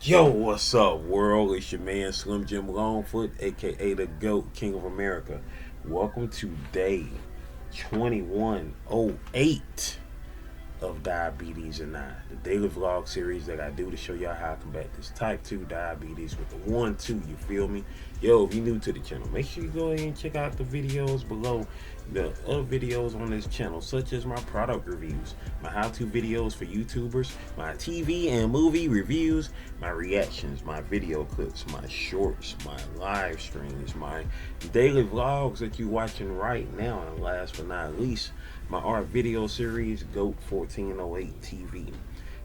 Yo, what's up, world? It's your man Slim Jim Longfoot, aka the GOAT, King of America. Welcome to day 2108 of Diabetes and I, the daily vlog series that I do to show y'all how I combat this type 2 diabetes with the 1-2, you feel me? Yo, if you're new to the channel, make sure you go ahead and check out the videos below, the other videos on this channel, such as my product reviews, my how-to videos for YouTubers, my TV and movie reviews, my reactions, my video clips, my shorts, my live streams, my daily vlogs that you're watching right now, and last but not least, my art video series, GOAT 1408 TV.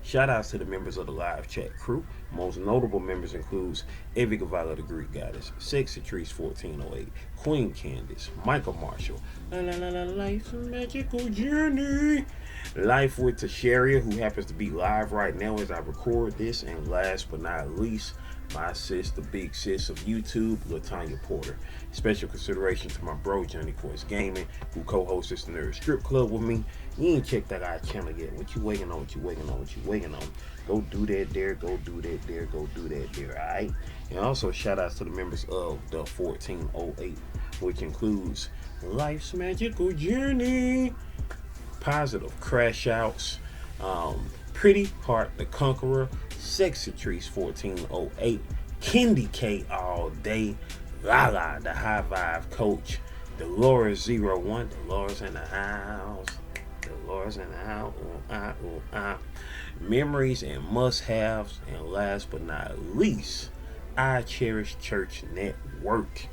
Shoutouts to the members of the live chat crew. Most notable members includes Avid the Greek Goddess, Sexy Trees 1408, Queen Candace, Michael Marshall, Life's a Magical Journey, Life with Tasharia, who happens to be live right now as I record this, and last but not least, my sis, the big sis of YouTube, Latanya Porter. Special consideration to my bro, Johnny Quartz Gaming, who co-hosts this Nerd Strip Club with me. You ain't checked that out channel yet. What you waiting on? What you waiting on? What you waiting on? Go do that there. Go do that there. Go do that there. Alright? And also shout outs to the members of the 1408, which includes Life's Magical Journey, Positive Crash Outs, Pretty Heart the Conqueror, Sexy Trees 1408, Kendi K All Day, Lala the High Vibe Coach, Dolores01, Dolores in the house, Dolores in the house, Memories and Must-Haves, and last but not least, I Cherish Church Network.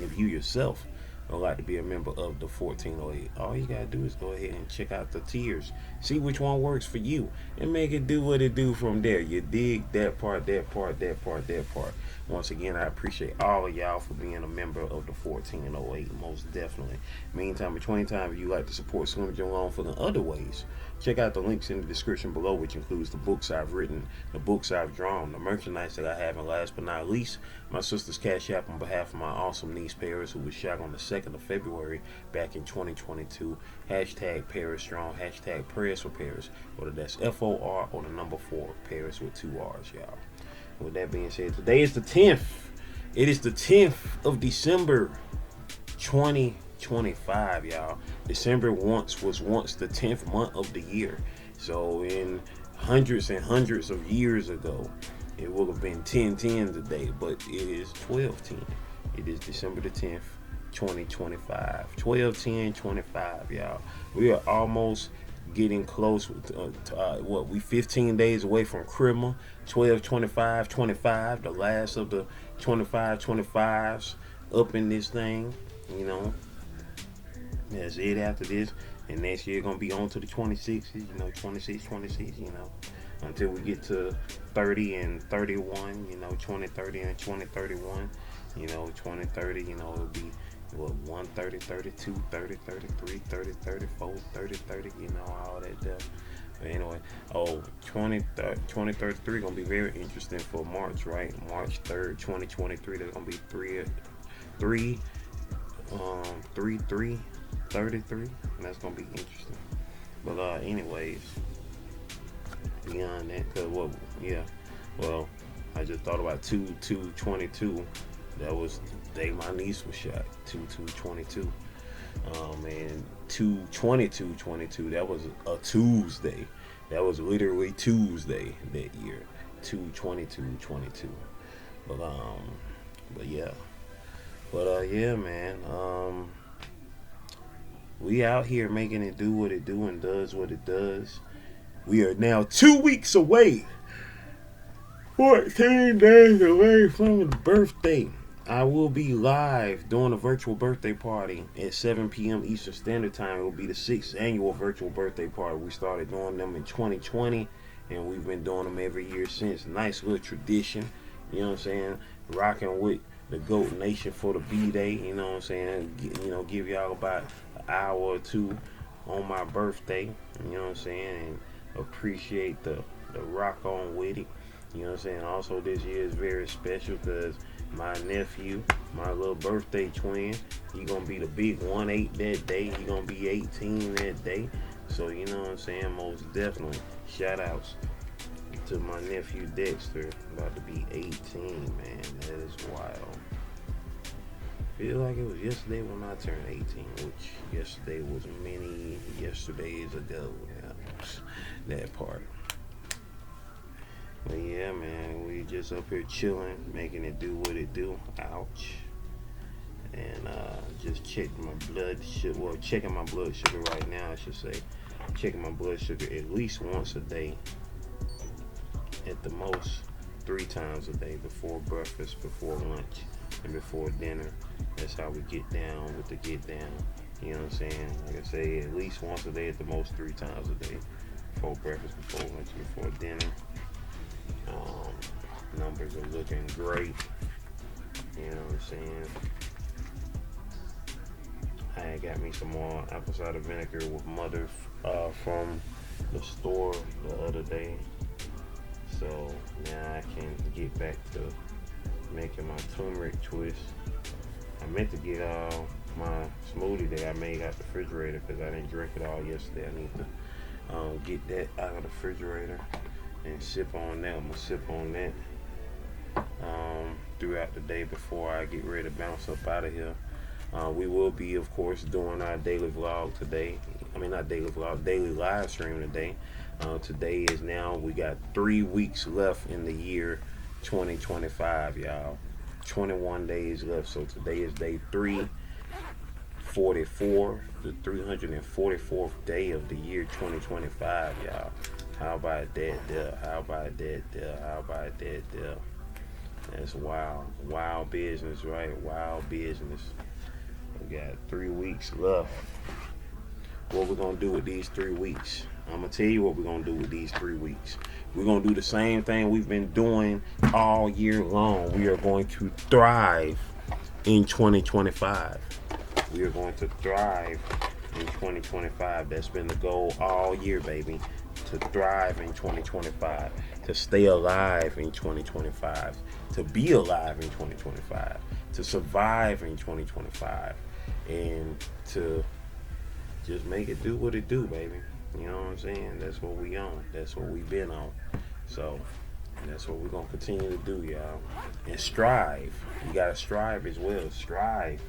If you yourself would like to be a member of the 1408, all you gotta do is go ahead and check out the tiers, see which one works for you, and make it do what it do from there. You dig that part, that part, that part, that part. Once again, I appreciate all of y'all for being a member of the 1408, most definitely. Meantime, between time, if you like to support Slim Jim Longfoot in other ways, check out the links in the description below, which includes the books I've written, the books I've drawn, the merchandise that I have, and last but not least, my sister's Cash App on behalf of my awesome niece Paris, who was shot on the 2nd of February back in 2022. Hashtag Paris Strong, hashtag Prayers for Paris, whether that's FOR or the number 4, Paris with 2 R's, y'all. With that being said, today is the 10th. It is the 10th of December, 2025, y'all. December was once the 10th month of the year. So in hundreds and hundreds of years ago, it would have been 10/10 today, but it is 12/10. It is December the 10th, 2025. 12/10/25, y'all. We are almost getting close to we 15 days away from Christmas. 12/25/25, the last of the 25/25s up in this thing, you know. That's it after this, and next year gonna be on to the 26s, you know, 26, you know, until we get to 30 and 31, you know, 2030 and 2031, you know, 2030, you know, it'll be what, 1, 30, 32, 30, 33, 30, 34, 30, 30, you know, all that stuff. But anyway, 2033 gonna be very interesting for March, right? March 3rd, 2023. There's gonna be 33, and that's gonna be interesting. But anyways, beyond that, cause I just thought about 2/2/22. That was the day my niece was shot. 2/2/22. And 2/22/22. That was a Tuesday. That was literally Tuesday that year. 2/22/22. But yeah. Yeah, man. We out here making it do what it do and does what it does. We are now 2 weeks away, 14 days away from the birthday. I will be live doing a virtual birthday party at 7 p.m. Eastern Standard Time. It will be the 6th annual virtual birthday party. We started doing them in 2020, and we've been doing them every year since. Nice little tradition, you know what I'm saying? Rocking with the GOAT Nation for the B-Day, you know what I'm saying? You know, give y'all about an hour or two on my birthday, you know what I'm saying? And appreciate the rock on with it, you know what I'm saying? Also, this year is very special because my nephew, my little birthday twin, he gonna be the big 1-8 that day. He gonna be 18 that day. So, you know what I'm saying? Most definitely, shout outs to my nephew Dexter, about to be 18, man. That is wild. Feel like it was yesterday when I turned 18, which yesterday was many yesterdays ago. Yeah, that part. But yeah, man, we just up here chilling, making it do what it do. Ouch. And just checking my blood sugar. Well, checking my blood sugar right now, I should say. Checking my blood sugar at least once a day. At the most 3 times a day, before breakfast, before lunch, and before dinner. That's how we get down with the get down. You know what I'm saying? Like I say, at least once a day, at the most 3 times a day. Before breakfast, before lunch, before dinner. Numbers are looking great. You know what I'm saying? I got me some more apple cider vinegar with mother from the store the other day. So now I can get back to making my turmeric twist. I meant to get my smoothie that I made out the refrigerator because I didn't drink it all yesterday. I need to get that out of the refrigerator and sip on that. I'm going to sip on that throughout the day before I get ready to bounce up out of here. We will be, of course, doing our daily vlog today. I mean, not daily vlog, daily live stream today. Today is now, we got 3 weeks left in the year 2025, y'all. 21 days left. So today is day 344, the 344th day of the year 2025, y'all. How about that there? How about that there? How about that there? That's wild. Wild business, right? Wild business. We got 3 weeks left. What we're going to do with these 3 weeks? I'm going to tell you what we're going to do with these 3 weeks. We're going to do the same thing we've been doing all year long. We are going to thrive in 2025. We are going to thrive in 2025. That's been the goal all year, baby. To thrive in 2025. To stay alive in 2025. To be alive in 2025. To survive in 2025. And to just make it do what it do, baby. You know what I'm saying? That's what we on. That's what we been on. So that's what we're going to continue to do, y'all. And strive. You got to strive as well. Strive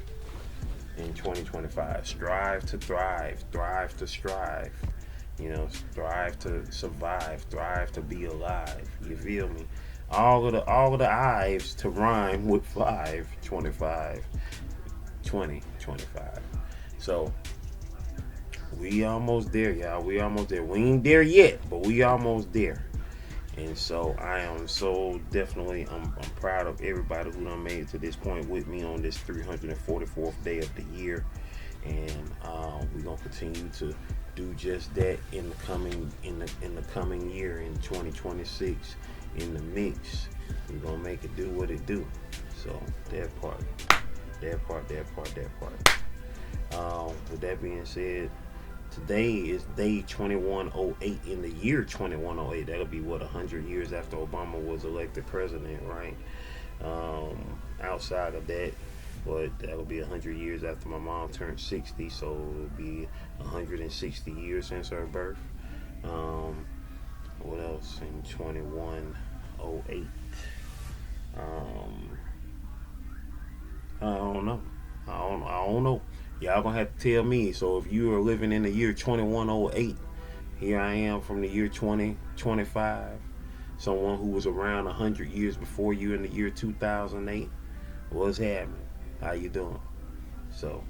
in 2025. Strive to thrive. Thrive to strive. You know, strive to survive. Thrive to be alive. You feel me? All of the I's to rhyme with 5, 25, 20, 25. So we almost there, y'all. We almost there. We ain't there yet, but we almost there. And so I am so definitely, I'm proud of everybody who done made it to this point with me on this 344th day of the year. And we're gonna continue to do just that in the coming year in 2026 in the mix. We're gonna make it do what it do. So that part. With that being said, today is day 2108 in the year 2108. That'll be 100 years after Obama was elected president, right? Outside of that, but that'll be 100 years after my mom turned 60, so it'll be 160 years since her birth. What else in 2108? I don't know. Y'all gonna have to tell me. So if you are living in the year 2108, here I am from the year 2025. Someone who was around 100 years before you in the year 2008. What's happening? How you doing? So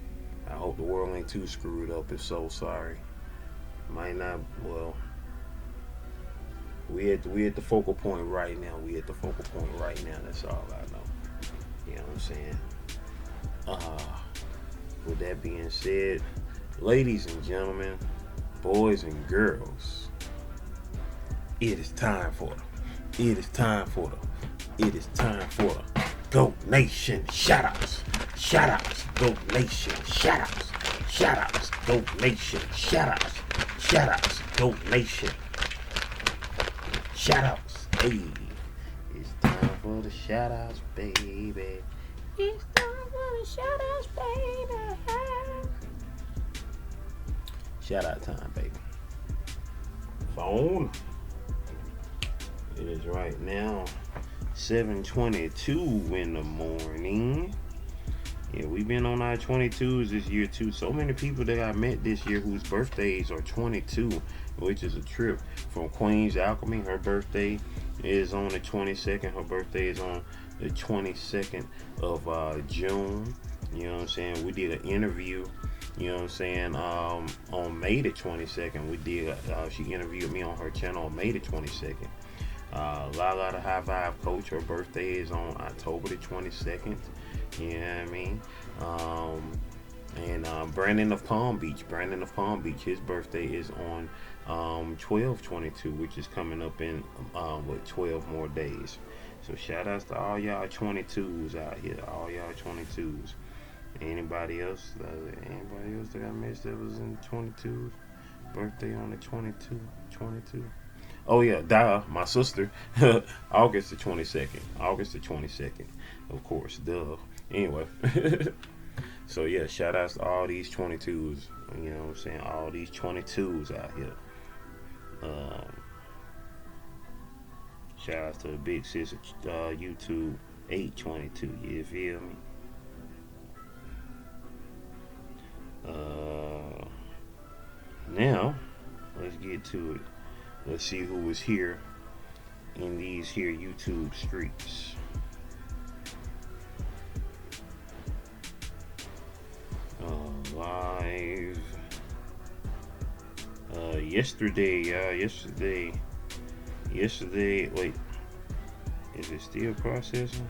I hope the world ain't too screwed up. If so, sorry. Might not. Well, we at the focal point right now. That's all I know. You know what I'm saying? With that being said, ladies and gentlemen, boys and girls, it is time for the Go Nation shoutouts. Go Nation shoutouts. Go Nation shoutouts. Go Nation shoutouts. Hey, it's time for the shoutouts, baby. It's time for the shoutouts, baby. Shout out time, baby. Phone. It is right now 7:22 in the morning. Yeah, we've been on our 22s this year too. So many people that I met this year whose birthdays are 22, which is a trip. From Queen's Alchemy, her birthday is on the 22nd. Her birthday is on the 22nd of June. You know what I'm saying? We did an interview, you know what I'm saying, on May the 22nd. We did, she interviewed me on her channel on May the 22nd. Lala the High Five Coach, her birthday is on October the 22nd. You know what I mean? And Brandon of Palm Beach, his birthday is on 12/22, which is coming up in 12 more days. So shout outs to all y'all 22s out here, all y'all 22s. Anybody else that I missed that was in 22s? Birthday on the 22. Oh yeah, my sister, August the 22nd, of course, duh. Anyway, so yeah, shout outs to all these 22s, you know what I'm saying, all these 22s out here. Shout outs to the big sis YouTube 822, you feel me? Now, let's get to it. Let's see who was here in these here YouTube streets. Live. Yesterday, wait. Is it still processing?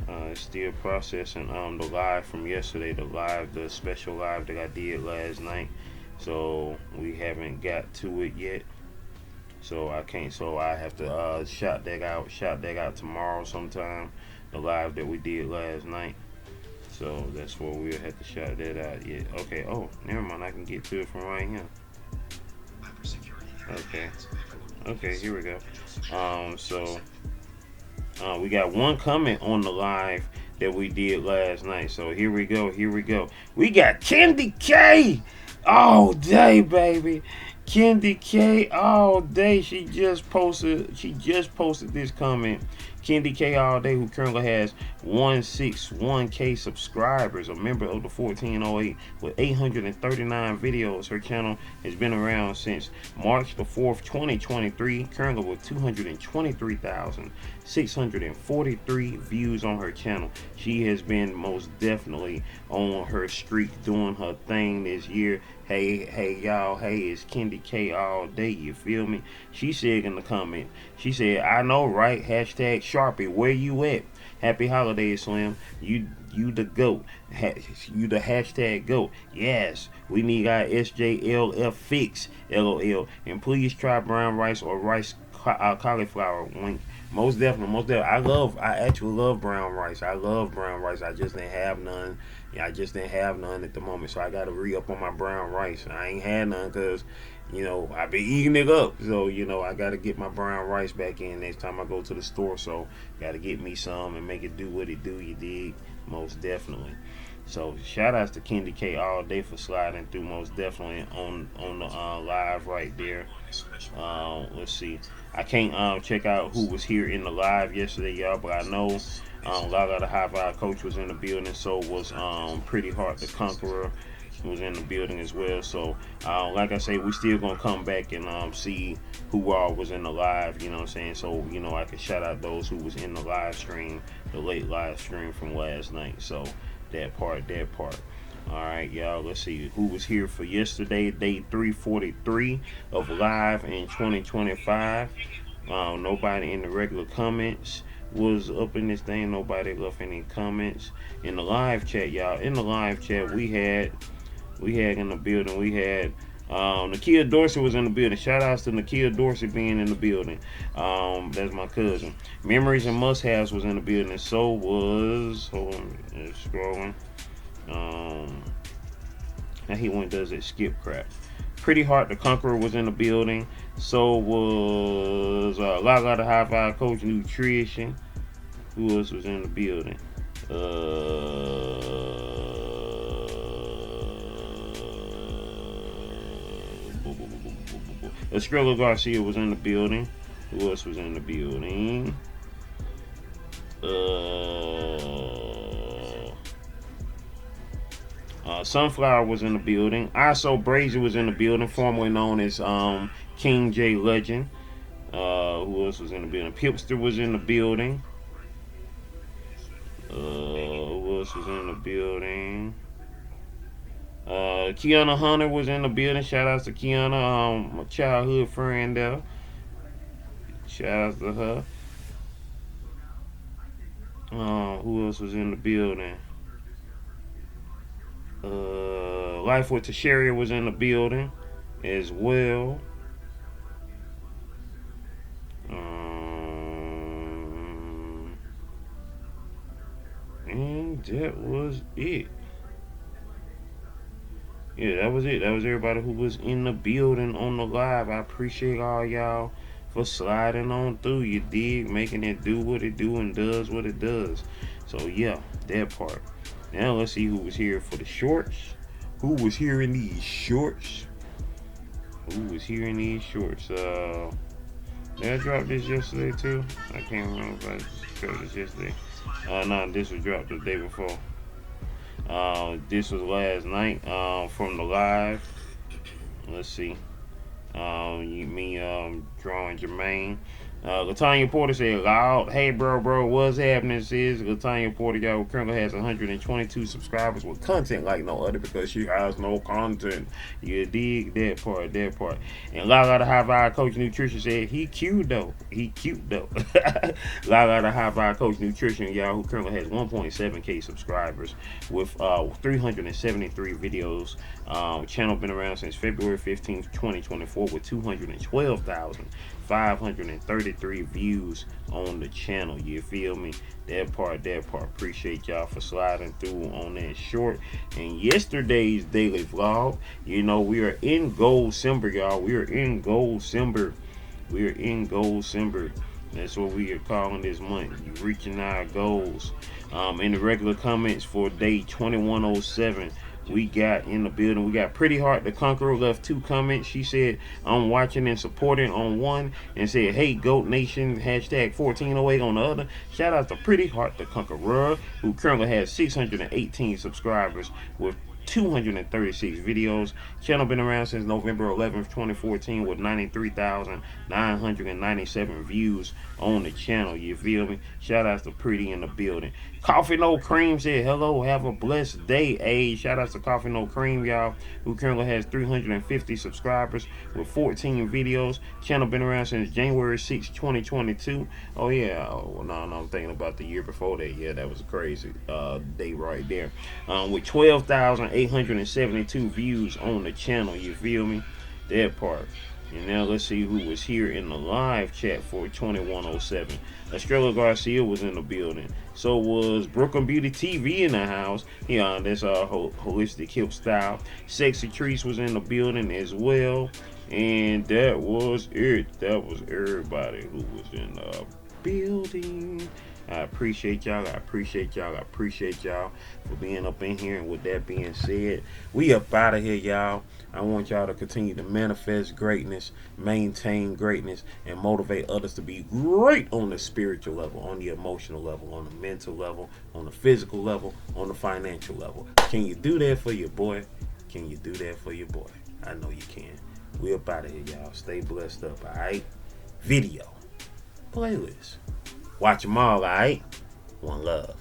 It's still processing the live from yesterday, the special live that I did last night. So we haven't got to it yet. So I have to shout that out tomorrow sometime, the live that we did last night. So that's where we'll have to shout that out yet. Okay, oh, never mind, I can get to it from right here. Okay, here we go. We got one comment on the live that we did last night. So here we go. We got Candy K all day, baby. Candy K all day. She just posted this comment. Candy K all day, who currently has 161K subscribers, a member of the 1408 with 839 videos. Her channel has been around since March the 4th, 2023, currently with 223,643 views on her channel. She has been most definitely on her streak, doing her thing this year. Hey y'all, it's Candy K all day, you feel me? She said in the comment, she said, I know, right? Hashtag Sharpie, where you at? Happy holidays, Slim. You the GOAT. You the hashtag GOAT. Yes, we need our SJLF fix, LOL. And please try brown rice or rice cauliflower. Link. Most definitely. I actually love brown rice. I just didn't have none. Yeah, I just didn't have none at the moment, so I got to re-up on my brown rice. I ain't had none because, you know, I've been eating it up. So, you know, I got to get my brown rice back in next time I go to the store. So, got to get me some and make it do what it do, you dig? Most definitely. So, shout outs to Candy K all day for sliding through, most definitely on the live right there. Let's see. I can't check out who was here in the live yesterday, y'all, but I know Lala the High Five Coach was in the building, so was Pretty Heart the Conqueror was in the building as well. So like I say, we still gonna come back and see who all was in the live, you know what I'm saying? So, you know, I can shout out those who was in the live stream, the late live stream from last night. So that part. Alright, y'all, let's see who was here for yesterday, day 343 of live in 2025. Nobody in the regular comments was up in this thing. Nobody left any comments in the live chat, y'all. In the live chat, we had in the building, we had Nakia Dorsey was in the building. Shout outs to Nakia Dorsey being in the building. That's my cousin. Memories and Must Haves was in the building. So was, hold on, it's scrolling. Now he went does it skip crap. Pretty Heart the Conqueror was in the building. So was Lala the High Five Coach Nutrition. Who else was in the building? Estrella Garcia was in the building. Who else was in the building? Sunflower was in the building. ISO Brazier was in the building, formerly known as King J Legend. Who else was in the building? Pipster was in the building. Who else was in the building? Kiana Hunter was in the building. Shout out to Kiana, my childhood friend there. Shout out to her. Who else was in the building? Life with Tasharia was in the building as well. And that was it. Yeah, that was it. That was everybody who was in the building on the live. I appreciate all y'all for sliding on through. You dig, making it do what it do and does what it does. So yeah, that part. Now let's see who was here for the shorts. Who was here in these shorts? Who was here in these shorts? Did I drop this yesterday too? I can't remember if I dropped this yesterday. No, this was dropped the day before. This was last night from the live. Let's see. Drawing Jermaine. Latanya Porter said, loud, hey bro, what's happening, sis? Latanya Porter, y'all, currently has 122 subscribers with content like no other because she has no content. You dig that part. And Lala the High Vibe Coach Nutrition said, he cute though. Lala the High Vibe Coach Nutrition, y'all, who currently has 1.7k subscribers with 373 videos. Channel been around since February 15th, 2024 with 212,533 views on the channel. You feel me? That part. Appreciate y'all for sliding through on that short. And yesterday's daily vlog, you know, we are in GOALCEMBER, y'all. We are in GOALCEMBER. That's what we are calling this month. You reaching our goals. In the regular comments for day 2107, we got in the building. We got Pretty Heart the Conqueror left 2 comments. She said, I'm watching and supporting on one, and said, hey, GOAT Nation, hashtag 1408 on the other. Shout out to Pretty Heart the Conqueror, who currently has 618 subscribers with 236 videos. Channel been around since November 11th, 2014 with 93,997 views on the channel. You feel me? Shout out to Pretty in the building. Coffee No Cream said, hello, have a blessed day. Hey, shout out to Coffee No Cream, y'all, who currently has 350 subscribers with 14 videos. Channel been around since January 6, 2022. Oh yeah, no, I'm thinking about the year before that. Yeah, that was a crazy day right there. With 12,872 views on the channel. You feel me? That part. And now let's see who was here in the live chat for 2107. Estrella Garcia was in the building. So was Brooklyn Beauty TV in the house. Yeah, that's holistic hip style. Sexy Trees was in the building as well. And that was it. That was everybody who was in the building. I appreciate y'all for being up in here. And with that being said, we up out of here, y'all. I want y'all to continue to manifest greatness, maintain greatness, and motivate others to be great on the spiritual level, on the emotional level, on the mental level, on the physical level, on the financial level. Can you do that for your boy? Can you do that for your boy? I know you can. We up out of here, y'all. Stay blessed up, alright? Video. Playlist. Watch them all, alright? One love.